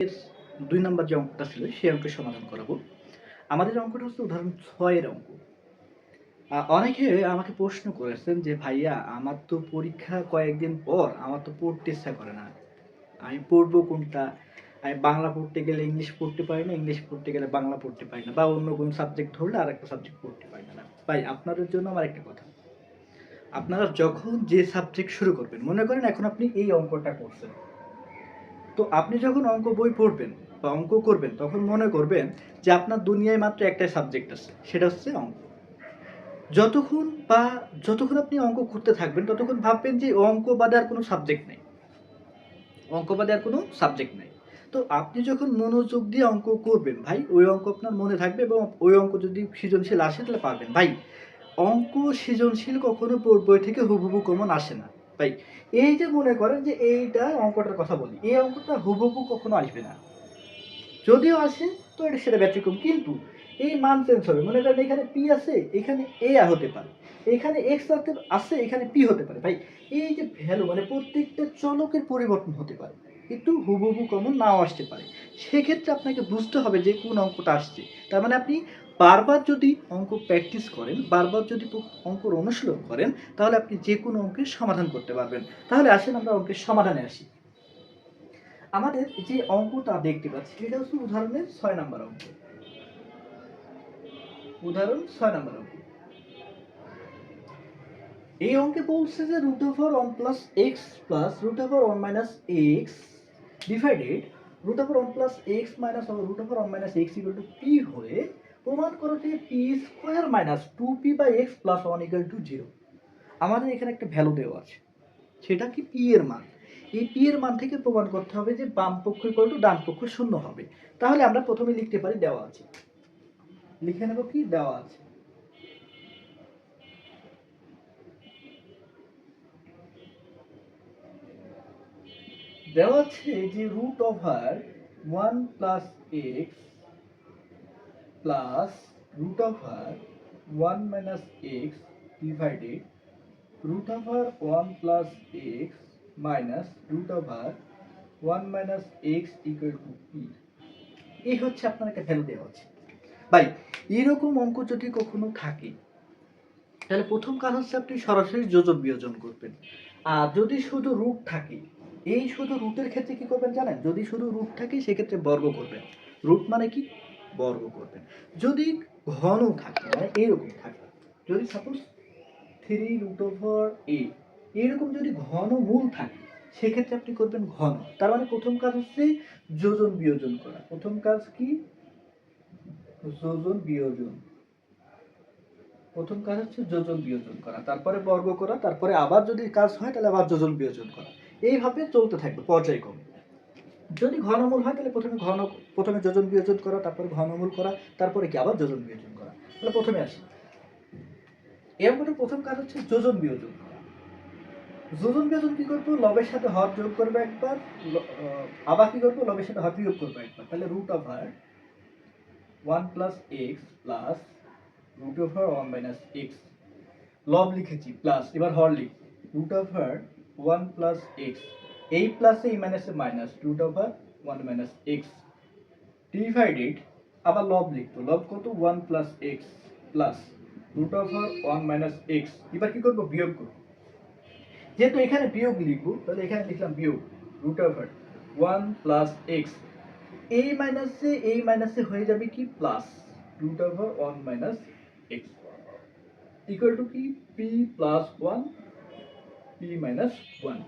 2 number যে অঙ্কটা ছিল সেই অঙ্কের সমাধান করাবো। আমাদের অঙ্কটা হচ্ছে উদাহরণ 6 এর অঙ্ক। অনেকে আমাকে প্রশ্ন করেছেন যে, "ভাইয়া আমার তো পরীক্ষা কয়েকদিন পর, আমার তো পড়তে ইচ্ছা করে না। আমি পড়বো কোনটা? আমি বাংলা পড়তে গেলে ইংলিশ পড়তে পারি না, ইংলিশ পড়তে গেলে বাংলা পড়তে পারি না বা অন্য কোনো সাবজেক্ট ধরলে আরেকটা সাবজেক্ট পড়তে পারি না।" ভাই আপনাদের জন্য আমার একটা কথা। আপনারা যখন যে সাবজেক্ট শুরু করবেন, মনে করেন এখন আপনি এই অঙ্কটা করছেন। তো আপনি যখন অঙ্ক বই পড়বেন বা অঙ্ক করবেন তখন মনে করবেন যে আপনার দুনিয়ায় মাত্র একটাই সাবজেক্ট আছে, সেটা হচ্ছে অঙ্ক। যতক্ষণ আপনি অঙ্ক করতে থাকবেন ততক্ষণ ভাববেন যে অঙ্ক বাদে আর কোনো সাবজেক্ট নেই, অঙ্ক বাদে আর কোনো সাবজেক্ট নেই। তো আপনি যখন মনোযোগ দিয়ে অঙ্ক করবেন ভাই, ওই অঙ্ক আপনার মনে থাকবে এবং ওই অঙ্ক যদি সৃজনশীল আসে তাহলে পারবেন ভাই। অঙ্ক সৃজনশীল কখনো বই থেকে হুবহু কমন আসে না ভাই। এই যে মনে করেন যে এইটা অঙ্কটার কথা বলি, এই অঙ্কটা হুবহু কখনো আসবে না। যদিও আসে তো এটা সেটা ব্যতিক্রম, কিন্তু এই মান চেঞ্জ হবে। মনে করেন এখানে পি আছে, এখানে এ হতে পারে, এখানে এক্স আছে, এখানে পি হতে পারে ভাই। এই যে ভ্যালু মানে প্রত্যেকটা চলকের পরিবর্তন হতে পারে, কিন্তু হুবহু কমন নাও আসতে পারে। সেক্ষেত্রে আপনাকে বুঝতে হবে যে কোন অঙ্কটা আসছে। তার মানে আপনি বারবার যদি অঙ্ক প্র্যাকটিস করেন, বারবার যদি অঙ্কর অনুশীলন করেন, তাহলে আপনি যে কোনো অঙ্কের সমাধান করতে পারবেন। তাহলে আসেন আমরা অঙ্কের সমাধানে আসি। আমাদের যে অঙ্কটা দেখতে পাচ্ছি এটা হচ্ছে উদাহরণের 6 নাম্বার অঙ্ক। উদাহরণ 6 নাম্বার অঙ্ক। এই অঙ্কে বলছে যে √1 plus x plus √1 minus x divided √1 plus x minus √1 minus x equal to p হয়ে প্রমাণ করো যে p square minus 2p by x plus 1 equal to 0। আমাদের এখানে একটা ভ্যালু দেওয়া আছে, সেটা কি পি এর মান। এই পি এর মান থেকে প্রমাণ করতে হবে যে বাম পক্ষ ইকুয়াল টু ডান পক্ষ শূন্য হবে। তাহলে আমরা প্রথমে লিখতে পারি দেওয়া আছে, লিখে নেব কি দেওয়া আছে। দেওয়া আছে যে √1 plus x plus √1 minus x divided √1 plus x minus √1 minus x equal to P. এই হচ্ছে আপনার একটা ভ্যালু দেওয়া আছে ভাই। এরকম অঙ্ক যদি কখনো থাকে তাহলে প্রথম কাজ হচ্ছে আপনি সরাসরি যোজন বিয়োজন করবেন। আর যদি শুধু রুট থাকে, এই শুধু রুটের ক্ষেত্রে কি করবেন জানেন? যদি শুধু রুট থাকে সেক্ষেত্রে বর্গ করবেন। রুট মানে কি? বর্গ করবেন। যদি ঘন থাকে মানে এরকম থাকে, যদি সাপোজ 3√a এরকম যদি ঘন মূল থাকে সেক্ষেত্রে আপনি করবেন ঘন। তার মানে প্রথম কাজ হচ্ছে যোজন বিয়োজন করা। প্রথম কাজ কি? যোজন বিয়োজন। প্রথম কাজ হচ্ছে যোজন বিয়োজন করা, তারপরে বর্গ করা, তারপরে আবার যদি কাজ হয় তাহলে আবার যোজন বিয়োজন করা। এইভাবে চলতে থাকবে পর্যায়ক্রমে। যদি ঘনমূল হয় তাহলে প্রথমে যোজন বিয়োজন করা, তারপরে ঘনমূল করা, তারপরে কি আবার যোজন বিয়োজন করা। তাহলে প্রথমে আসি, এই অঙ্কটার প্রথম কাজ হচ্ছে যোজন বিয়োজন করা। যোজন বিয়োজন কি করবো? লবের সাথে হর যোগ করবে একবার, আবার কি করবো? লবের সাথে হর বিয়োগ করবে একবার। তাহলে √1 plus x plus √1 minus x, লব লিখেছি প্লাস, এবার হর লিখ √1 প্লাস এক্স, এই প্লাসে এই মাইনাসে মাইনাস √1 মাইনাস এক্স ডিভাইডেড, আবার লব লিখবো, লব কত? 1 plus x plus √1 minus x. এবার কি করবো? বিয়োগ করবো। যেহেতু এখানে বিয়োগ লিখবো তাহলে এখানে লিখলাম বিয়োগ √1 প্লাস এক্স, এই মাইনাসে হয়ে যাবে কি plus √1 minus x equal to কি? P plus 1 P minus 1।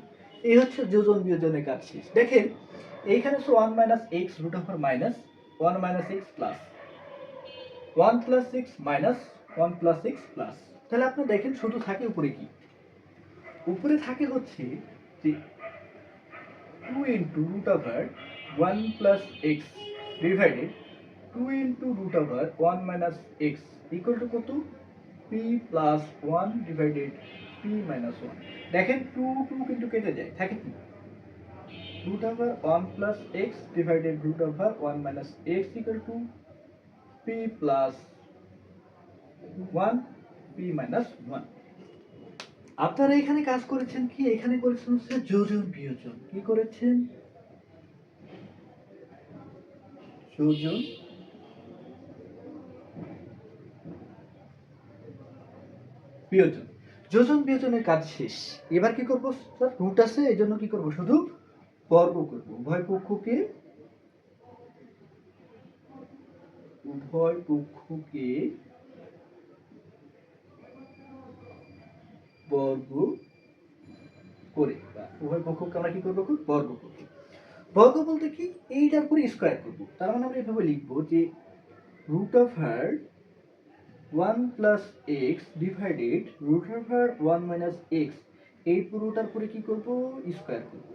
এই হচ্ছে যোজন বিয়োজনের কাজ শেষ। দেখেন এইখানে 1 minus x minus 1 minus x plus 1 plus x minus 1 plus x plus. তাহলে আপনি দেখেন শুধু থাকে উপরে কি? উপরে থাকে হচ্ছে যে 2 into √1 plus x divided 2 into √1 minus x equal to কত? P plus 1 divided P minus 1। দেখেন 2 2 কিন্তু কেটে যায়, থাকে কি? √1 plus x divided √1 minus x equal to P plus 1 P minus 1। আপনারা এখানে কাজ করেছেন কি? এখানে করেছেন হচ্ছে যোজন বিয়োজন। কি করেছেন? যোজন বিয়োজন। যোজন বিয়োজনের কাজ শেষ। এবার কি করব স্যার, রুট আছে এই জন্য কি করব, শুধু বর্গ করব। উভয় পক্ষকে বর্গ করে, উভয় পক্ষকে আমরা কি করব, বর্গ করব। বর্গ বলতে কি, এইটার পরে স্কয়ার করব। তার মানে আমরা এভাবে লিখব যে root over 1 plus x divided root over 1 minus x, এই পুরোটার পরে কি করব, স্কয়ার করব,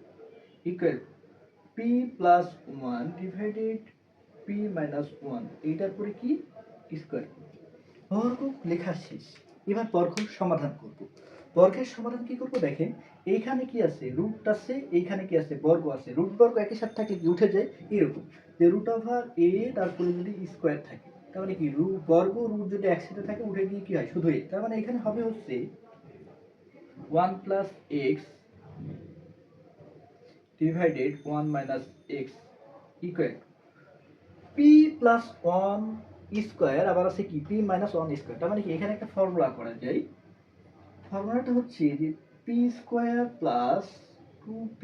equal p plus 1 divided P minus 1, এইটার পরে কি স্কয়ার করব। বর্গ লেখা শেষ। এবার বর্গ সমাধান করব। বর্গের সমাধান কি করব, দেখেন এইখানে কি আছে, রুট আছে, এইখানে কি আছে, বর্গ আছে। রুট বর্গ একই সাথে থাকলে কি উঠে যায়, এরকম যে রুট ওভার এ তারপরে যদি স্কয়ার থাকে, তার মানে কি বর্গ রুট যদি একসাথে থাকে উঠে গিয়ে কি হয়, শুধু এ। তার মানে এখানে হবে হচ্ছে 1 plus x divided 1 minus x equal p plus 1 square, আবার আছে কি পি মাইনাস 1 স্কয়ার। তার মানে কি এখানে একটা ফর্মুলা করা যায়। ফর্মুলাটা হচ্ছে যে P square plus 2p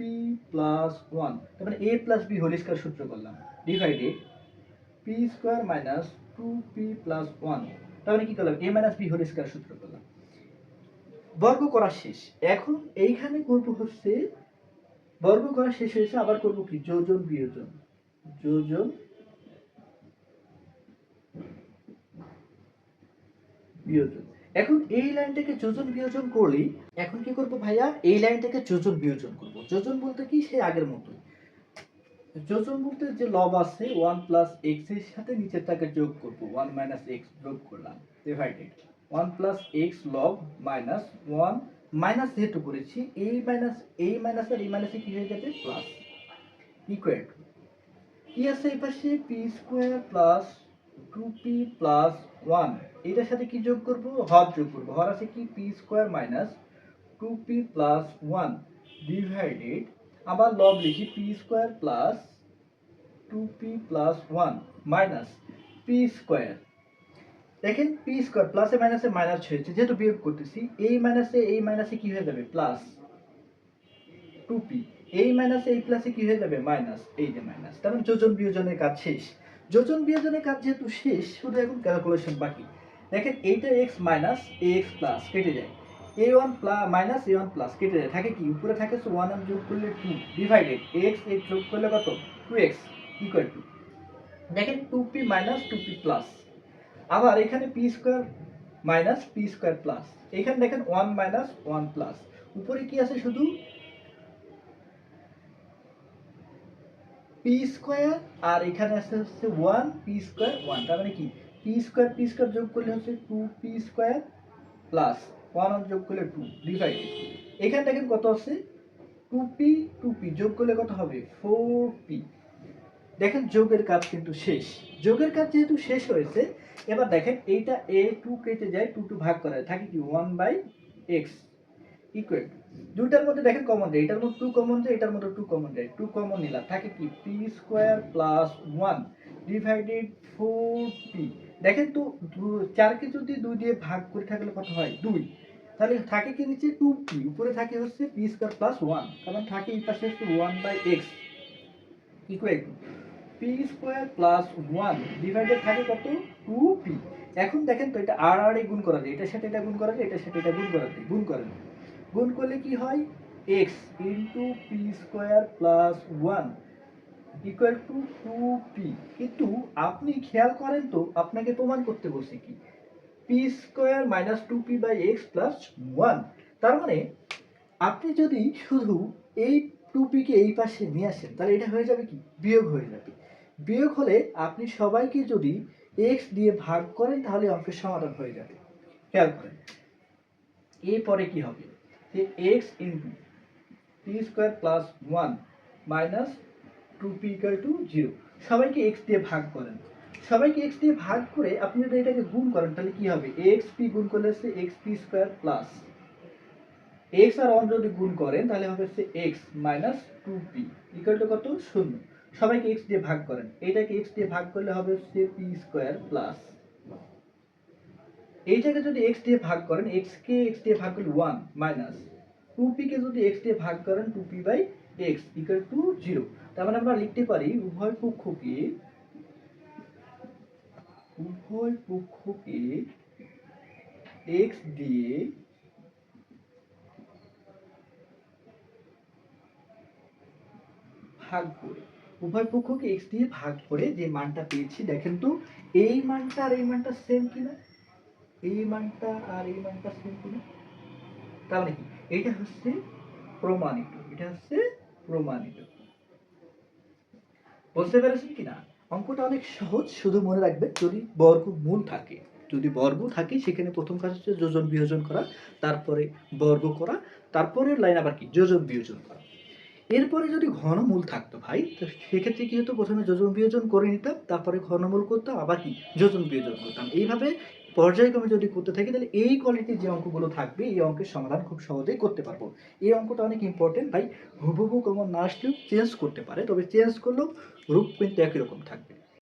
plus 1, তার মানে a plus b whole square সূত্র করলাম, divided p square minus 2p plus 1, তার মানে কি করলাম, a minus b whole square সূত্র করলাম। বর্গ করা শেষ। এখন এইখানে করব হচ্ছে, বর্গ করা শেষ হয়েছে, আবার করব কি, যোজন বিয়োজন। যোজন বিয়োজন। এখন এই লাইনটাকে যোজন বিয়োজন করলেই, এখন কি করব ভাইয়া, এই লাইনটাকে যোজন বিয়োজন করব। যোজন বলতে কি, সেই আগের মতোই। যোজন বলতে যে লব আছে 1 প্লাস এক্স এর সাথে নিচেরটাকে যোগ করব, 1 মাইনাস এক্স যোগ করলাম, ডিভাইডেড 1 প্লাস এক্স লব মাইনাস 1 মাইনাস যেহেতু করেছি, এই মাইনাস আর এই মাইনাসে কি হয়ে যাবে, প্লাস, ইকুয়াল টু কি আছে এই পাশে, P square plus 2p plus 1, এটার সাথে কি যোগ করব, হর যোগ করব। হর আছে কি, p square minus 2p plus 1 divided, আবার লব লিখি, P square plus 2p plus 1 minus P square. দেখেন পি স্কয়ার প্লাসে মাইনাসে মাইনাস হয়েছে, যেহেতু বিয়োগ করতেছি, এই মাইনাসে কি হয়ে যাবে, প্লাস 2p, এই মাইনাসে এই প্লাসে কি হয়ে যাবে, মাইনাস, এই যে মাইনাস। তার মানে যোজন বিয়োজনের কাজ শেষ। যোজন বিয়োজনের কাজ যেহেতু শেষ, শুধু এখন ক্যালকুলেশন বাকি। দেখেন এইটা x মাইনাস ax প্লাস কেটে যায়, a1 মাইনাস a1 প্লাস কেটে যায়, থাকে কি, উপরে থাকে 1 আর যোগ করলে 2 ডিভাইডেড x যোগ করলে কত, 2x ইকুয়াল টু, দেখেন 2p মাইনাস 2p প্লাস, আবার এখানে P square minus P square plus, এখানে দেখেন 1 মাইনাস 1 প্লাস, উপরে কি আছে, শুধু পি স্কয়ার, আর এখানে আছে হচ্ছে 1 পি স্কয়ার 1, তার মানে কি, পি স্কয়ার যোগ করলে হচ্ছে 2p স্কয়ার প্লাস 1 যোগ করলে 2 ডিভাইডেড, এখানে দেখেন কত আছে, 2p যোগ করলে কত হবে, 4p। দেখেন যোগের কাজ কিন্তু শেষ। যোগের কাজ যেহেতু শেষ হয়েছে, এবার দেখেন এইটা a2 কেটে যায়, 2 ভাগ করা যায়, থাকে কি 1/x ইকুয়াল টু, দুইটার মধ্যে দেখেন কমন যায়, এটার মধ্যে 2 কমন যায়, এটার মধ্যে 2 কমন যায়, 2 কমন নিলাম, থাকে কি p square plus 1 divided 4p। দেখেন তো 4 কে যদি 2 দিয়ে ভাগ করে থাকলে কত হয়, 2, তাহলে থাকে কি নিচে 2p, উপরে থাকে হচ্ছে পি স্কয়ার প্লাস 1, কারণ থাকে এই পাশে হচ্ছে 1/x equal to P square plus 1 divided থাকে কত, 2p। এখন দেখেন তো এটা আর আর গুণ করা যায়, এটার সাথে এটা গুণ করা যায়, এটার সাথে এটা গুণ করা যায়, গুণ করেন, গুণ করলে কি হয়, x into P square plus 1 equal two 2p। কিন্তু আপনি খেয়াল করেন তো, আপনাকে প্রমাণ করতে বলছে কি, p square minus 2p by x plus 1, তার মানে আপনি যদি শুধু এই 2p কে এই পাশে নিয়ে আসেন, তাহলে এটা হয়ে যাবে কি, বিয়োগ হয়ে যাবে। বিয়োগ হলে আপনি সবাইকে যদি x দিয়ে ভাগ করেন, তাহলে অঙ্কের সমাধান হয়ে যাবে। খেয়াল করেন এরপরে কি হবে, যে x into P square plus 1 minus 2p equal to 0, সবাইকে x দিয়ে ভাগ করেন। সবাইকে x দিয়ে ভাগ করে আপনি যদি এটাকে গুণ করেন, তাহলে কি হবে, xp গুণ করলে হচ্ছে xp স্কয়ার প্লাস x আর 1 যদি গুণ করেন, তাহলে হবে হচ্ছে x minus 2p equal to কত, 0। সবাইকে এক্স দিয়ে ভাগ করেন, এইটাকে এক্স দিয়ে ভাগ করলে হবে হচ্ছে পি স্কোয়ার প্লাস এইটাকে যদি এক্স দিয়ে ভাগ করেন, কে এক্স দিয়ে ভাগ করলে 1 মাইনাস 2p কে যদি এক্স দিয়ে ভাগ করেন 2p by x equal to 0। তার মানে আমরা লিখতে পারি উভয় পক্ষকে এক্স দিয়ে ভাগ করে, উভয় পক্ষকে এক্স দিয়ে ভাগ করে যে মানটা পেয়েছি, দেখেন তো এই মানটা আর এই মানটা সেম কিনা, এই মানটা আর এই মানটা সেম কিনা। তার মানে কি, এটা হচ্ছে প্রমাণিত, এটা হচ্ছে প্রমাণিত। বুঝতে পেরেছেন কিনা? অঙ্কটা অনেক সহজ, শুধু মনে রাখবেন যদি বর্গমূল থাকে, যদি বর্গ থাকে সেখানে প্রথম কাজ হচ্ছে যোজন বিয়োজন করা, তারপরে বর্গ করা, তারপরে লাইন আবার কি যোজন বিয়োজন করা। এরপরে যদি ঘনমূল থাকতো ভাই, তো সেক্ষেত্রে কি হতো, প্রথমে যোজন বিয়োজন করে নিতাম, তারপরে ঘনমূল করতাম, আবার কি যোজন বিয়োজন করতাম। এইভাবে পর্যায়ক্রমে যদি করতে থাকি তাহলে এই কোয়ালিটির যে অঙ্কগুলো থাকবে এই অঙ্কের সমাধান খুব সহজেই করতে পারবো। এই অঙ্কটা অনেক ইম্পর্টেন্ট ভাই, হুবহু কমন না আসলেও চেঞ্জ করতে পারে, তবে চেঞ্জ করলেও রূপ কিন্তু একই রকম থাকবে।